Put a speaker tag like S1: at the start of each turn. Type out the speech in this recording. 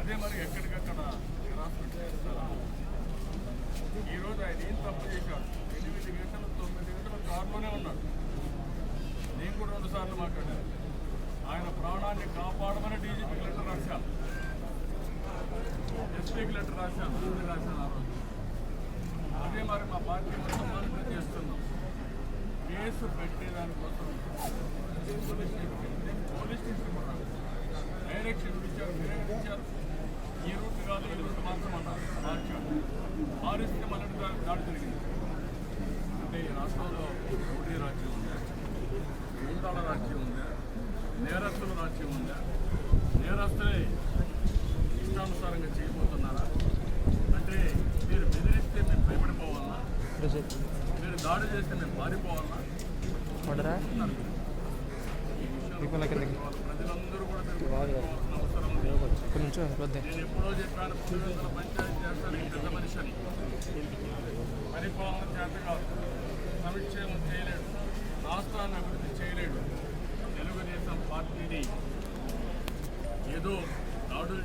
S1: అదే మరి ఎక్కడికక్కడ హెరాస్మెంట్ చేస్తారా? ఈరోజు ఆయన ఏం తప్పు చేశాడు? 8 గంటలు 9 గంటలు కారులోనే ఉన్నాడు. నేను కూడా 2 సార్లు మాట్లాడాను. ఆయన ప్రాణాన్ని కాపాడమని డీజీపీకి లెటర్ రాశాను, ఎస్పీకి లెటర్ రాశాను, అన్ని రాశాను ఆ రోజు. అదే మరి మా పార్టీ మొత్తం మానిటర్ చేస్తున్నాం. కేసు పెట్టేదానికోసం పోలీస్ స్టేషన్ కూడా డైరెక్షన్ ఇచ్చారు, మీరే ఇచ్చారు. ఈ రూట్ కాదు, ఈ రూట్ మాత్రం అన్నారు. మారిస్తే మళ్ళీ దాడి జరిగింది. అంటే ఈ రాష్ట్రంలో రౌడీ రాజ్యం ఉందా, గూండాల రాజ్యం ఉందా, నేరస్తుల రాజ్యం ఉందా? నేరస్తులే ఇష్టానుసారంగా చేయబోతున్నారా? అంటే మీరు బెదిరిస్తే మేము భయపడిపోవాలన్నా? మీరు దాడి చేస్తే మేము పారిపోవాలన్నా? ప్రజలందరూ కూడా అవసరం ఉంది. నేను ఎప్పుడో చెప్పాను, 300 పంచాయతీ చేస్తాను. ఈ పెద్ద మనిషిని పరిపాలన చేత కాదు, సంక్షేమం చేయలేడు, రాష్ట్రాన్ని అభివృద్ధి చేయలేడు. తెలుగుదేశం పార్టీని ఏదో దాడులు